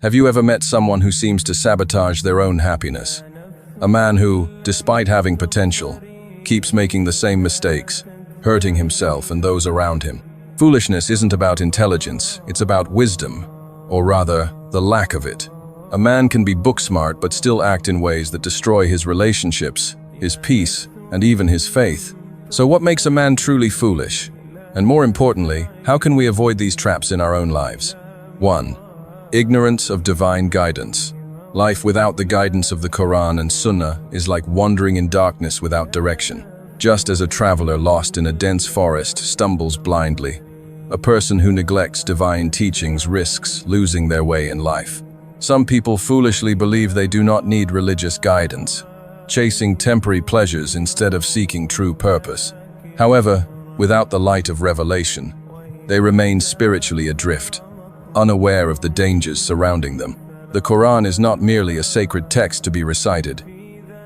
Have you ever met someone who seems to sabotage their own happiness? A man who, despite having potential, keeps making the same mistakes, hurting himself and those around him. Foolishness isn't about intelligence, it's about wisdom, or rather, the lack of it. A man can be book-smart but still act in ways that destroy his relationships, his peace, and even his faith. So what makes a man truly foolish? And more importantly, how can we avoid these traps in our own lives? 1. Ignorance of divine guidance. Life without the guidance of the Quran and Sunnah is like wandering in darkness without direction. Just as a traveler lost in a dense forest stumbles blindly, a person who neglects divine teachings risks losing their way in life. Some people foolishly believe they do not need religious guidance, chasing temporary pleasures instead of seeking true purpose. However, without the light of revelation, they remain spiritually adrift, unaware of the dangers surrounding them. The Quran is not merely a sacred text to be recited.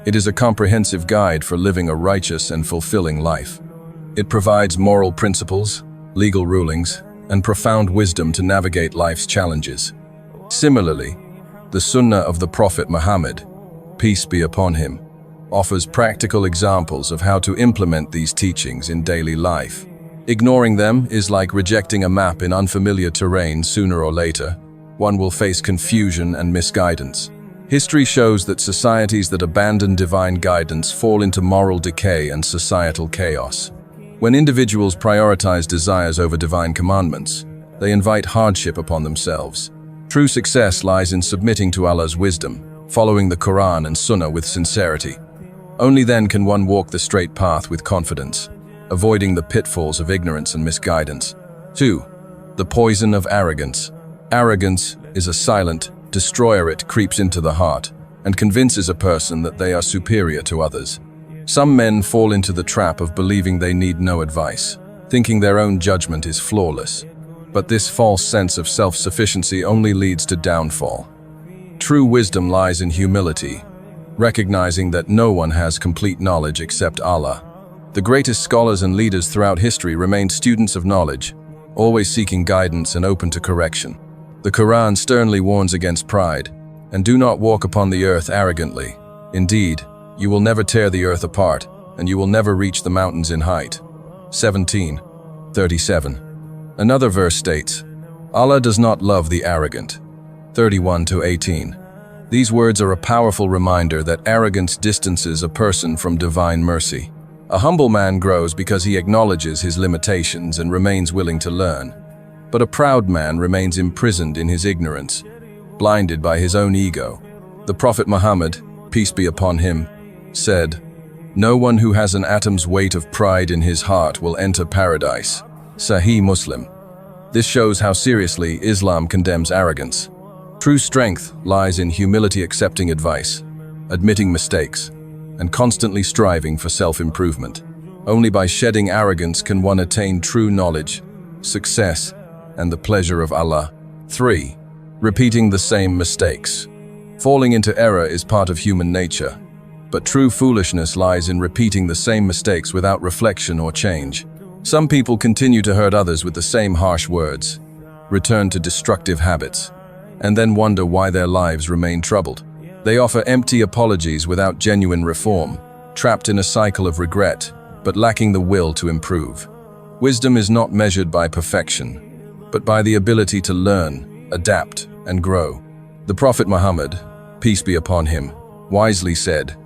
It is a comprehensive guide for living a righteous and fulfilling life. It provides moral principles, legal rulings, and profound wisdom to navigate life's challenges. Similarly, the Sunnah of the Prophet Muhammad, peace be upon him, offers practical examples of how to implement these teachings in daily life. Ignoring them is like rejecting a map in unfamiliar terrain. Sooner or later, one will face confusion and misguidance. History shows that societies that abandon divine guidance fall into moral decay and societal chaos. When individuals prioritize desires over divine commandments, they invite hardship upon themselves. True success lies in submitting to Allah's wisdom, following the Quran and Sunnah with sincerity. Only then can one walk the straight path with confidence, avoiding the pitfalls of ignorance and misguidance. 2. The poison of arrogance. Arrogance is a silent destroyer. It creeps into the heart and convinces a person that they are superior to others. Some men fall into the trap of believing they need no advice, thinking their own judgment is flawless. But this false sense of self-sufficiency only leads to downfall. True wisdom lies in humility, recognizing that no one has complete knowledge except Allah. The greatest scholars and leaders throughout history remained students of knowledge, always seeking guidance and open to correction. The Quran sternly warns against pride, and do not walk upon the earth arrogantly. Indeed, you will never tear the earth apart, and you will never reach the mountains in height. 17:37. Another verse states, Allah does not love the arrogant. 31-18. These words are a powerful reminder that arrogance distances a person from divine mercy. A humble man grows because he acknowledges his limitations and remains willing to learn. But a proud man remains imprisoned in his ignorance, blinded by his own ego. The Prophet Muhammad, peace be upon him, said, "No one who has an atom's weight of pride in his heart will enter paradise." Sahih Muslim. This shows how seriously Islam condemns arrogance. True strength lies in humility, accepting advice, admitting mistakes, and constantly striving for self-improvement. Only by shedding arrogance can one attain true knowledge, success, and the pleasure of Allah. 3. Repeating the same mistakes. Falling into error is part of human nature, but true foolishness lies in repeating the same mistakes without reflection or change. Some people continue to hurt others with the same harsh words, return to destructive habits, and then wonder why their lives remain troubled. They offer empty apologies without genuine reform, trapped in a cycle of regret, but lacking the will to improve. Wisdom is not measured by perfection, but by the ability to learn, adapt, and grow. The Prophet Muhammad, peace be upon him, wisely said,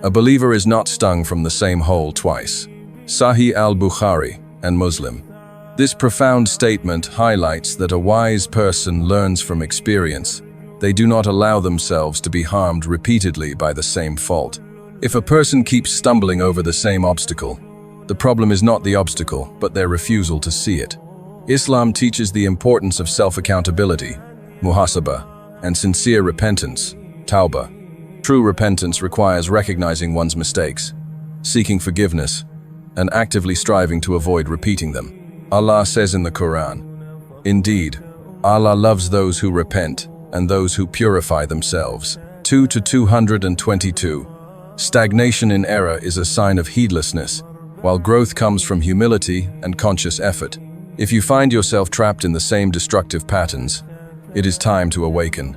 "A believer is not stung from the same hole twice." Sahih al-Bukhari and Muslim. This profound statement highlights that a wise person learns from experience. They do not allow themselves to be harmed repeatedly by the same fault. If a person keeps stumbling over the same obstacle, the problem is not the obstacle, but their refusal to see it. Islam teaches the importance of self-accountability, muhasabah, and sincere repentance, tawbah. True repentance requires recognizing one's mistakes, seeking forgiveness, and actively striving to avoid repeating them. Allah says in the Quran, "Indeed, Allah loves those who repent and those who purify themselves." 2-222. Stagnation in error is a sign of heedlessness, while growth comes from humility and conscious effort. If you find yourself trapped in the same destructive patterns, it is time to awaken.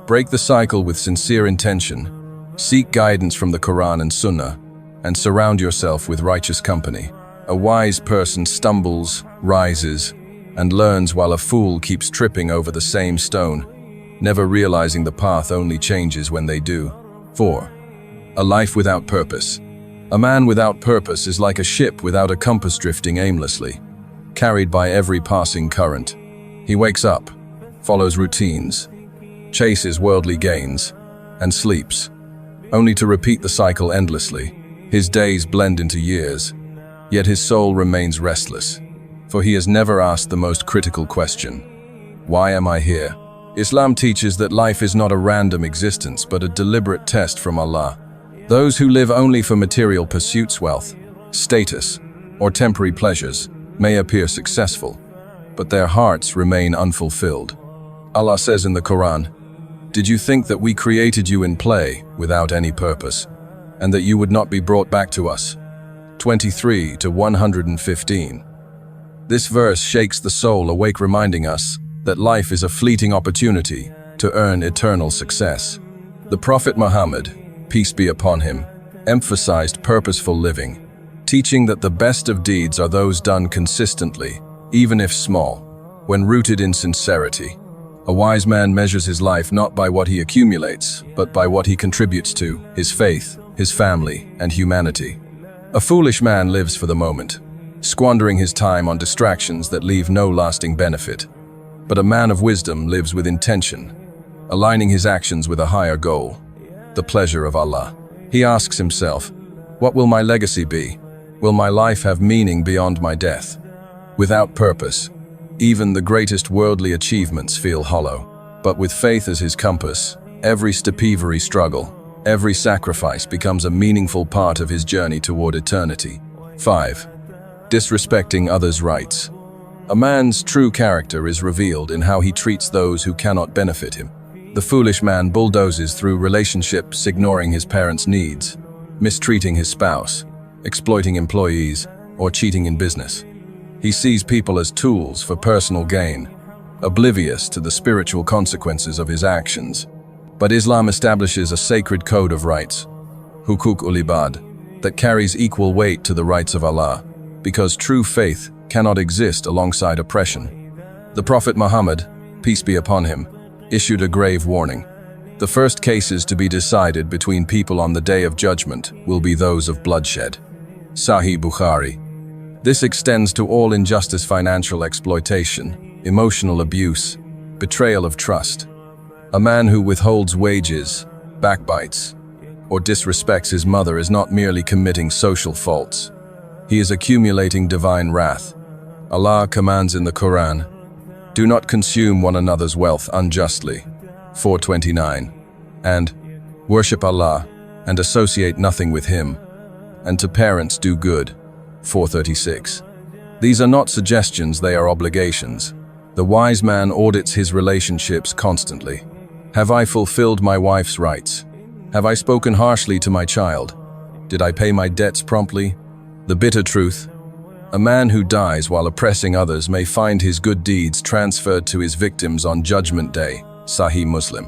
Break the cycle with sincere intention, seek guidance from the Quran and Sunnah, and surround yourself with righteous company. A wise person stumbles, rises, and learns while a fool keeps tripping over the same stone, never realizing the path only changes when they do. 4. A life without purpose. A man without purpose is like a ship without a compass drifting aimlessly, carried by every passing current. He wakes up, follows routines, chases worldly gains, and sleeps, only to repeat the cycle endlessly. His days blend into years, yet his soul remains restless, for he has never asked the most critical question: why am I here? Islam teaches that life is not a random existence, but a deliberate test from Allah. Those who live only for material pursuits, wealth, status, or temporary pleasures may appear successful, but their hearts remain unfulfilled. Allah says in the Quran, "Did you think that we created you in play without any purpose, and that you would not be brought back to us?" 23 to 115. This verse shakes the soul awake, reminding us that life is a fleeting opportunity to earn eternal success. The Prophet Muhammad, peace be upon him, emphasized purposeful living, teaching that the best of deeds are those done consistently, even if small, when rooted in sincerity. A wise man measures his life not by what he accumulates, but by what he contributes to his faith, his family, and humanity. A foolish man lives for the moment, squandering his time on distractions that leave no lasting benefit. But a man of wisdom lives with intention, aligning his actions with a higher goal, the pleasure of Allah. He asks himself, what will my legacy be? Will my life have meaning beyond my death? Without purpose, even the greatest worldly achievements feel hollow. But with faith as his compass, every steppevery struggle, every sacrifice becomes a meaningful part of his journey toward eternity. 5. Disrespecting others' rights. A man's true character is revealed in how he treats those who cannot benefit him. The foolish man bulldozes through relationships, ignoring his parents' needs, mistreating his spouse, exploiting employees, or cheating in business. He sees people as tools for personal gain, oblivious to the spiritual consequences of his actions. But Islam establishes a sacred code of rights, hukuk ul-ibad, that carries equal weight to the rights of Allah, because true faith cannot exist alongside oppression. The Prophet Muhammad, peace be upon him, issued a grave warning. The first cases to be decided between people on the Day of Judgment will be those of bloodshed. Sahih Bukhari. This extends to all injustice, financial exploitation, emotional abuse, betrayal of trust. A man who withholds wages, backbites, or disrespects his mother is not merely committing social faults. He is accumulating divine wrath. Allah commands in the Quran, "Do not consume one another's wealth unjustly," 4:29, and "Worship Allah and associate nothing with Him, and to parents do good," 4:36. These are not suggestions, they are obligations. The wise man audits his relationships constantly. Have I fulfilled my wife's rights? Have I spoken harshly to my child? Did I pay my debts promptly? The bitter truth: a man who dies while oppressing others may find his good deeds transferred to his victims on Judgment Day. Sahih Muslim.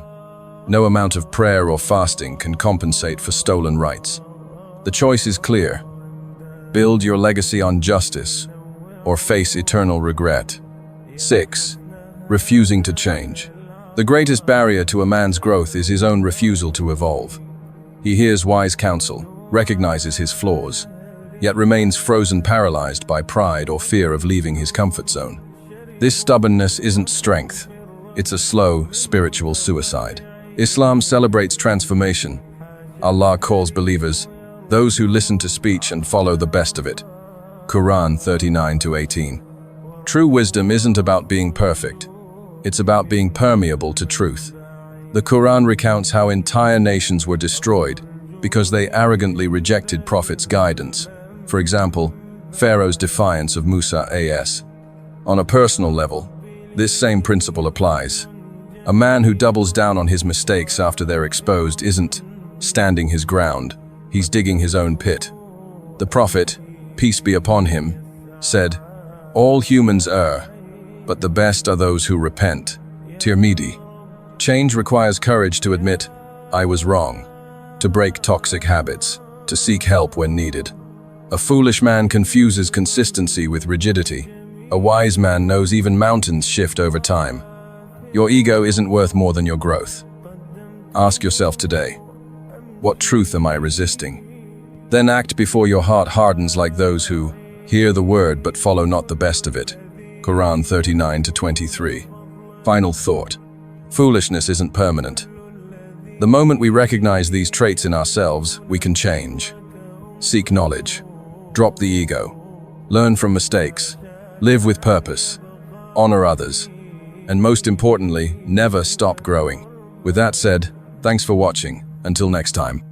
No amount of prayer or fasting can compensate for stolen rights. The choice is clear. Build your legacy on justice, or face eternal regret. 6. Refusing to change. The greatest barrier to a man's growth is his own refusal to evolve. He hears wise counsel, recognizes his flaws, yet remains frozen, paralyzed by pride or fear of leaving his comfort zone. This stubbornness isn't strength. It's a slow, spiritual suicide. Islam celebrates transformation. Allah calls believers those who listen to speech and follow the best of it. Quran 39-18. True wisdom isn't about being perfect. It's about being permeable to truth. The Quran recounts how entire nations were destroyed because they arrogantly rejected Prophet's guidance. For example, Pharaoh's defiance of Musa a.s. On a personal level, this same principle applies. A man who doubles down on his mistakes after they're exposed isn't standing his ground, he's digging his own pit. The Prophet, peace be upon him, said, "All humans err, but the best are those who repent." Tirmidhi. Change requires courage to admit, I was wrong, to break toxic habits, to seek help when needed. A foolish man confuses consistency with rigidity. A wise man knows even mountains shift over time. Your ego isn't worth more than your growth. Ask yourself today, what truth am I resisting? Then act before your heart hardens like those who hear the word but follow not the best of it. Quran 39-23. Final thought. Foolishness isn't permanent. The moment we recognize these traits in ourselves, we can change. Seek knowledge. Drop the ego. Learn from mistakes. Live with purpose. Honor others. And most importantly, never stop growing. With that said, thanks for watching. Until next time.